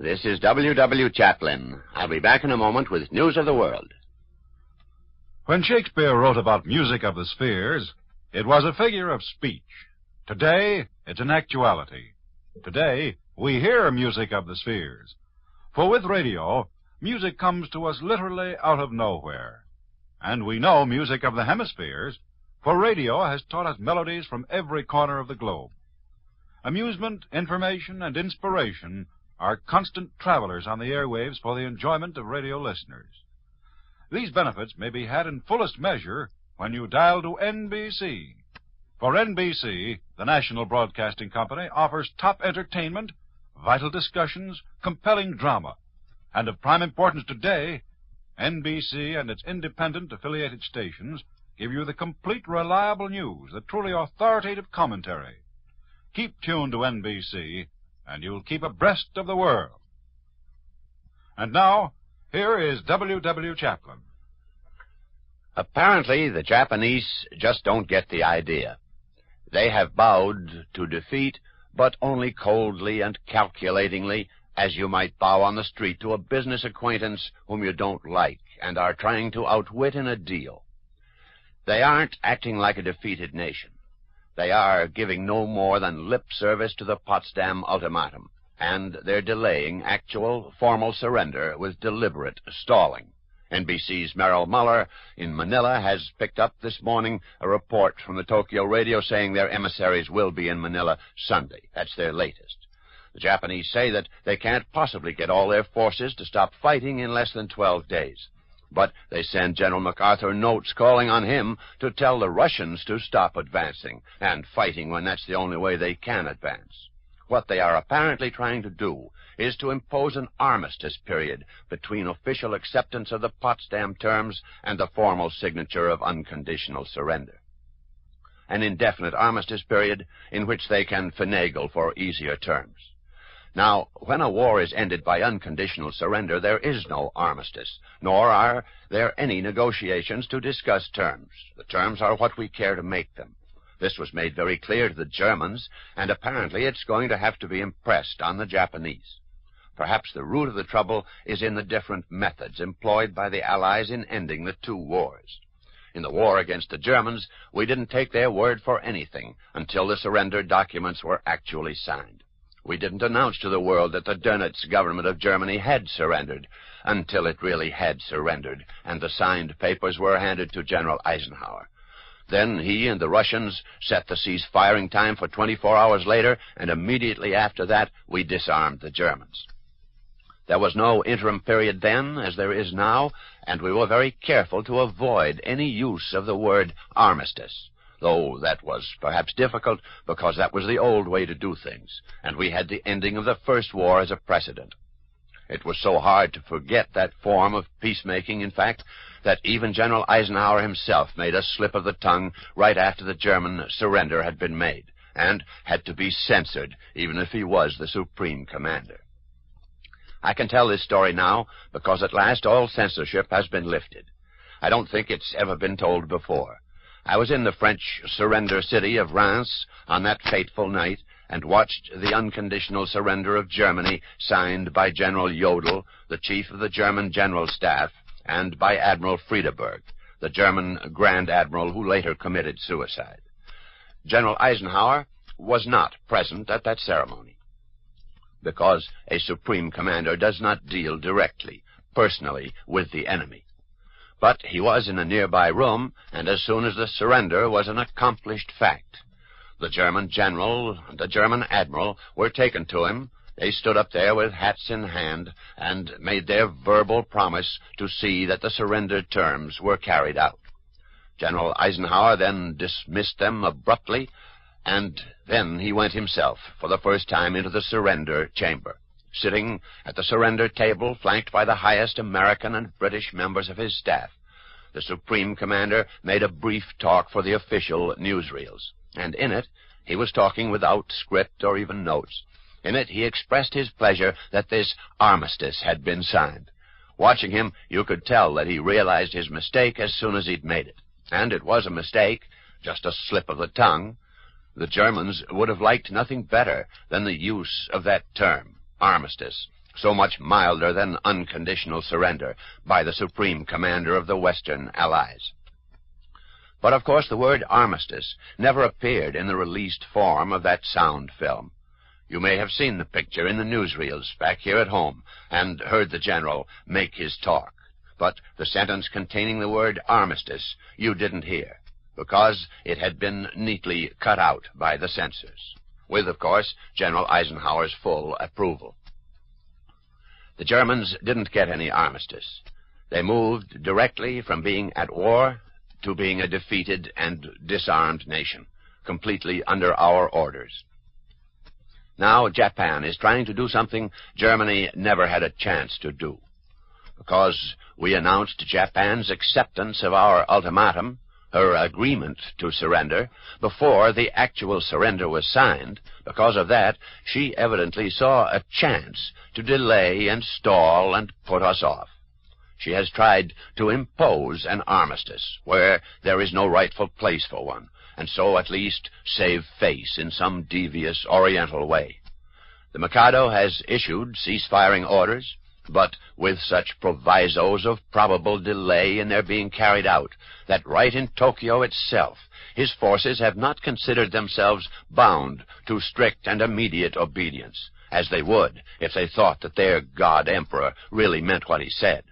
This is W. Chaplin. I'll be back in a moment with news of the world. When Shakespeare wrote about music of the spheres, it was a figure of speech. Today, it's an actuality. Today, we hear music of the spheres. For with radio, music comes to us literally out of nowhere. And we know music of the hemispheres, for radio has taught us melodies from every corner of the globe. Amusement, information, and inspiration are constant travelers on the airwaves for the enjoyment of radio listeners. These benefits may be had in fullest measure when you dial to NBC. For NBC, the National Broadcasting Company, offers top entertainment, vital discussions, compelling drama. And of prime importance today, NBC and its independent affiliated stations give you the complete, reliable news, the truly authoritative commentary. Keep tuned to NBC, and you'll keep abreast of the world. And now, here is W. Chaplin. Apparently, the Japanese just don't get the idea. They have bowed to defeat, but only coldly and calculatingly, as you might bow on the street to a business acquaintance whom you don't like and are trying to outwit in a deal. They aren't acting like a defeated nation. They are giving no more than lip service to the Potsdam Ultimatum, and they're delaying actual formal surrender with deliberate stalling. NBC's Merrill Muller in Manila has picked up this morning a report from the Tokyo radio saying their emissaries will be in Manila Sunday. That's their latest. The Japanese say that they can't possibly get all their forces to stop fighting in less than 12 days. But they send General MacArthur notes calling on him to tell the Russians to stop advancing and fighting when that's the only way they can advance. What they are apparently trying to do is to impose an armistice period between official acceptance of the Potsdam terms and the formal signature of unconditional surrender. An indefinite armistice period in which they can finagle for easier terms. Now, when a war is ended by unconditional surrender, there is no armistice, nor are there any negotiations to discuss terms. The terms are what we care to make them. This was made very clear to the Germans, and apparently it's going to have to be impressed on the Japanese. Perhaps the root of the trouble is in the different methods employed by the Allies in ending the two wars. In the war against the Germans, we didn't take their word for anything until the surrender documents were actually signed. We didn't announce to the world that the Dönitz government of Germany had surrendered until it really had surrendered, and the signed papers were handed to General Eisenhower. Then he and the Russians set the cease-firing time for 24 hours later, and immediately after that, we disarmed the Germans. There was no interim period then, as there is now, and we were very careful to avoid any use of the word armistice, though that was perhaps difficult because that was the old way to do things, and we had the ending of the First War as a precedent. It was so hard to forget that form of peacemaking, in fact, that even General Eisenhower himself made a slip of the tongue right after the German surrender had been made, and had to be censored, even if he was the supreme commander. I can tell this story now because at last all censorship has been lifted. I don't think it's ever been told before. I was in the French surrender city of Reims on that fateful night and watched the unconditional surrender of Germany signed by General Jodl, the chief of the German General Staff, and by Admiral Friedeberg, the German Grand Admiral who later committed suicide. General Eisenhower was not present at that ceremony because a supreme commander does not deal directly, personally, with the enemy. But he was in a nearby room, and as soon as the surrender was an accomplished fact, the German general and the German admiral were taken to him. They stood up there with hats in hand and made their verbal promise to see that the surrender terms were carried out. General Eisenhower then dismissed them abruptly, and then he went himself for the first time into the surrender chamber, sitting at the surrender table flanked by the highest American and British members of his staff. The Supreme Commander made a brief talk for the official newsreels, and in it he was talking without script or even notes. In it he expressed his pleasure that this armistice had been signed. Watching him, you could tell that he realized his mistake as soon as he'd made it. And it was a mistake, just a slip of the tongue. The Germans would have liked nothing better than the use of that term, armistice, so much milder than unconditional surrender by the Supreme Commander of the Western Allies. But, of course, the word armistice never appeared in the released form of that sound film. You may have seen the picture in the newsreels back here at home and heard the general make his talk. But the sentence containing the word armistice you didn't hear, because it had been neatly cut out by the censors, with, of course, General Eisenhower's full approval. The Germans didn't get any armistice. They moved directly from being at war to being a defeated and disarmed nation, completely under our orders. Now Japan is trying to do something Germany never had a chance to do. Because we announced Japan's acceptance of our ultimatum, her agreement to surrender, before the actual surrender was signed, because of that, she evidently saw a chance to delay and stall and put us off. She has tried to impose an armistice where there is no rightful place for one, and so at least save face in some devious Oriental way. The Mikado has issued cease-firing orders, but with such provisos of probable delay in their being carried out, that right in Tokyo itself, his forces have not considered themselves bound to strict and immediate obedience, as they would if they thought that their God Emperor really meant what he said.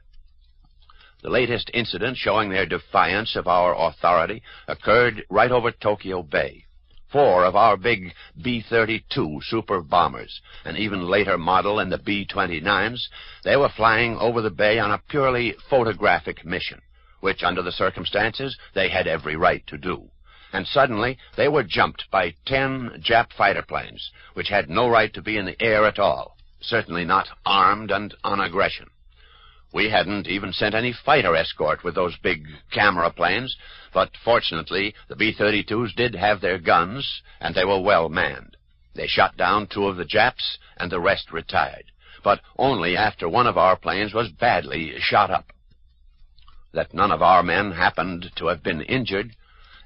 The latest incident showing their defiance of our authority occurred right over Tokyo Bay. 4 of our big B-32 super bombers, an even later model in the B-29s, they were flying over the bay on a purely photographic mission, which under the circumstances they had every right to do. And suddenly they were jumped by 10 Jap fighter planes, which had no right to be in the air at all, certainly not armed and on aggression. We hadn't even sent any fighter escort with those big camera planes, but fortunately the B-32s did have their guns, and they were well manned. They shot down 2 of the Japs, and the rest retired, but only after one of our planes was badly shot up. That none of our men happened to have been injured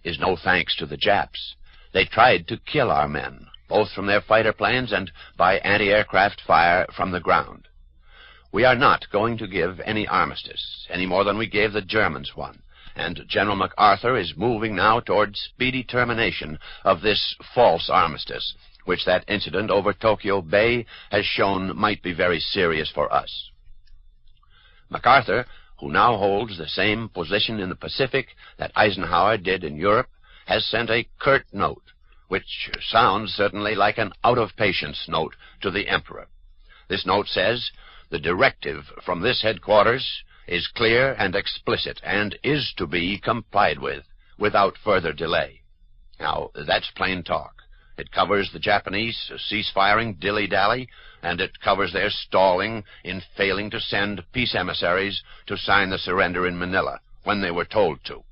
is no thanks to the Japs. They tried to kill our men, both from their fighter planes and by anti-aircraft fire from the ground. We are not going to give any armistice, any more than we gave the Germans one, and General MacArthur is moving now toward speedy termination of this false armistice, which that incident over Tokyo Bay has shown might be very serious for us. MacArthur, who now holds the same position in the Pacific that Eisenhower did in Europe, has sent a curt note, which sounds certainly like an out-of-patience note to the Emperor. This note says, "The directive from this headquarters is clear and explicit and is to be complied with without further delay." Now, that's plain talk. It covers the Japanese cease-firing dilly-dally, and it covers their stalling in failing to send peace emissaries to sign the surrender in Manila when they were told to.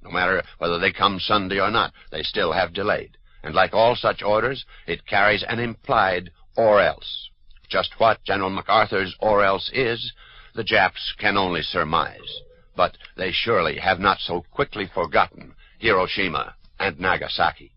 No matter whether they come Sunday or not, they still have delayed. And like all such orders, it carries an implied or else. Just what General MacArthur's or else is, the Japs can only surmise. But they surely have not so quickly forgotten Hiroshima and Nagasaki.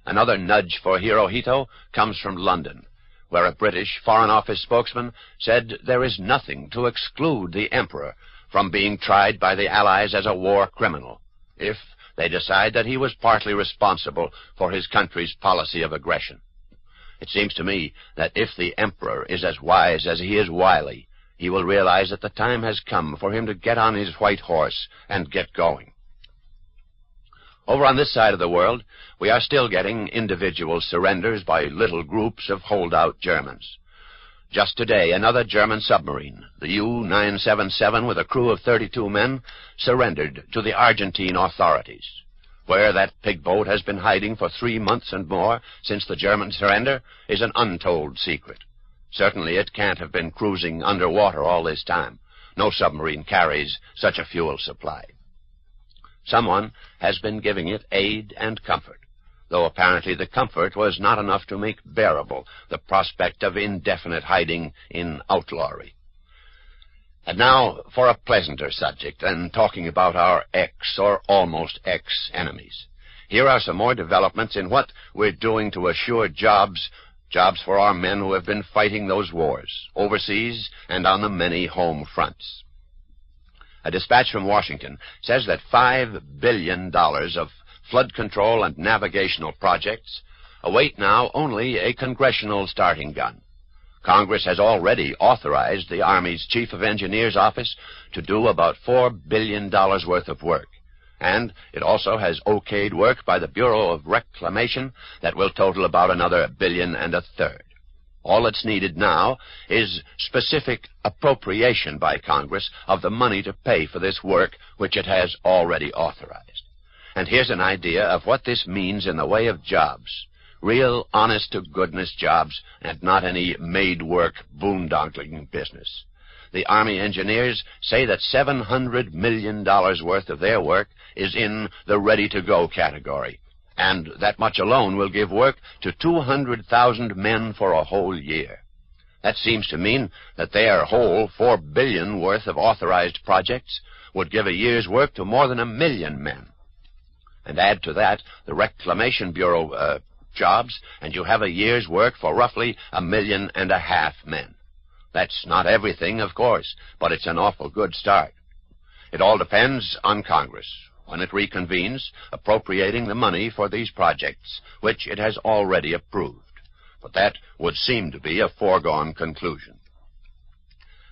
Another nudge for Hirohito comes from London, where a British Foreign Office spokesman said there is nothing to exclude the Emperor from being tried by the Allies as a war criminal, if they decide that he was partly responsible for his country's policy of aggression. It seems to me that if the Emperor is as wise as he is wily, he will realize that the time has come for him to get on his white horse and get going. Over on this side of the world, we are still getting individual surrenders by little groups of holdout Germans. Just today, another German submarine, the U-977 with a crew of 32 men, surrendered to the Argentine authorities. Where that pig boat has been hiding for 3 months and more since the German surrender is an untold secret. Certainly it can't have been cruising underwater all this time. No submarine carries such a fuel supply. Someone has been giving it aid and comfort, though apparently the comfort was not enough to make bearable the prospect of indefinite hiding in outlawry. And now for a pleasanter subject, and talking about our ex or almost ex-enemies. Here are some more developments in what we're doing to assure jobs Jobs for our men who have been fighting those wars, overseas and on the many home fronts. A dispatch from Washington says that $5 billion of flood control and navigational projects await now only a congressional starting gun. Congress has already authorized the Army's Chief of Engineers office to do about $4 billion worth of work. And it also has okayed work by the Bureau of Reclamation that will total about another $1.3 billion. All that's needed now is specific appropriation by Congress of the money to pay for this work, which it has already authorized. And here's an idea of what this means in the way of jobs. Real, honest-to-goodness jobs, and not any made-work boondoggling business. The Army engineers say that $700 million worth of their work is in the ready-to-go category, and that much alone will give work to 200,000 men for a whole year. That seems to mean that their whole $4 billion worth of authorized projects would give a year's work to more than 1 million men. And add to that the Reclamation Bureau jobs, and you have a year's work for roughly 1.5 million men. That's not everything, of course, but it's an awful good start. It all depends on Congress, when it reconvenes, appropriating the money for these projects, which it has already approved. But that would seem to be a foregone conclusion.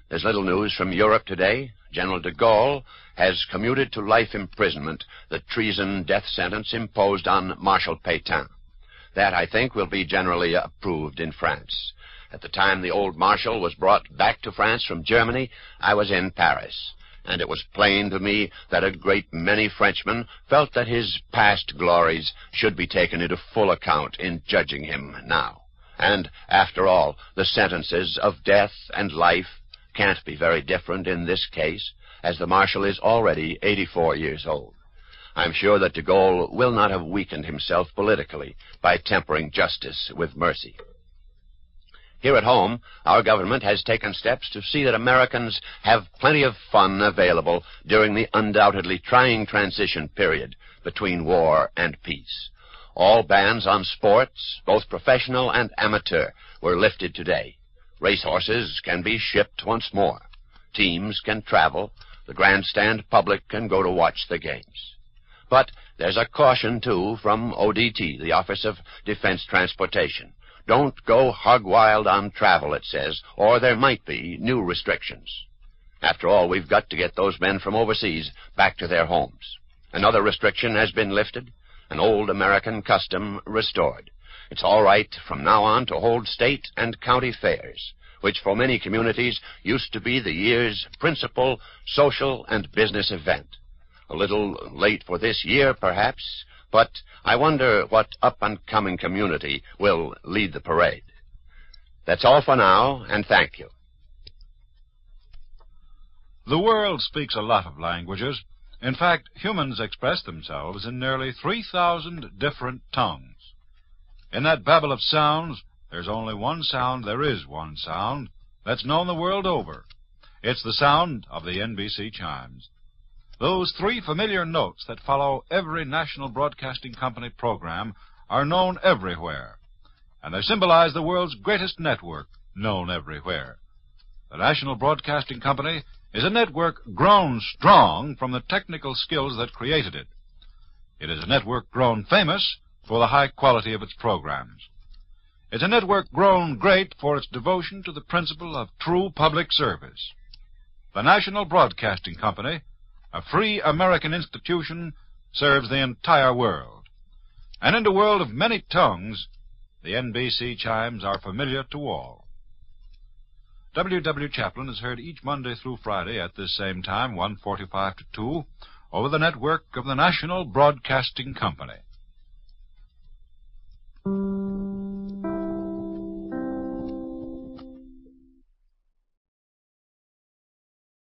There's little news from Europe today. General de Gaulle has commuted to life imprisonment the treason death sentence imposed on Marshal Pétain. That, I think, will be generally approved in France. At the time the old Marshal was brought back to France from Germany, I was in Paris, and it was plain to me that a great many Frenchmen felt that his past glories should be taken into full account in judging him now. And, after all, the sentences of death and life can't be very different in this case, as the Marshal is already 84 years old. I'm sure that de Gaulle will not have weakened himself politically by tempering justice with mercy. Here at home, our government has taken steps to see that Americans have plenty of fun available during the undoubtedly trying transition period between war and peace. All bans on sports, both professional and amateur, were lifted today. Racehorses can be shipped once more. Teams can travel. The grandstand public can go to watch the games. But there's a caution, too, from ODT, the Office of Defense Transportation. Don't go hog wild on travel, it says, or there might be new restrictions. After all, we've got to get those men from overseas back to their homes. Another restriction has been lifted, an old American custom restored. It's all right from now on to hold state and county fairs, which for many communities used to be the year's principal social and business event. A little late for this year, perhaps, but I wonder what up-and-coming community will lead the parade. That's all for now, and thank you. The world speaks a lot of languages. In fact, humans express themselves in nearly 3,000 different tongues. In that babel of sounds, there's only one sound, there is one sound, that's known the world over. It's the sound of the NBC chimes. Those 3 familiar notes that follow every National Broadcasting Company program are known everywhere, and they symbolize the world's greatest network, known everywhere. The National Broadcasting Company is a network grown strong from the technical skills that created it. It is a network grown famous for the high quality of its programs. It's a network grown great for its devotion to the principle of true public service. The National Broadcasting Company, a free American institution, serves the entire world. And in the world of many tongues, the NBC chimes are familiar to all. W. Chaplin is heard each Monday through Friday at this same time, 1:45 to 2, over the network of the National Broadcasting Company.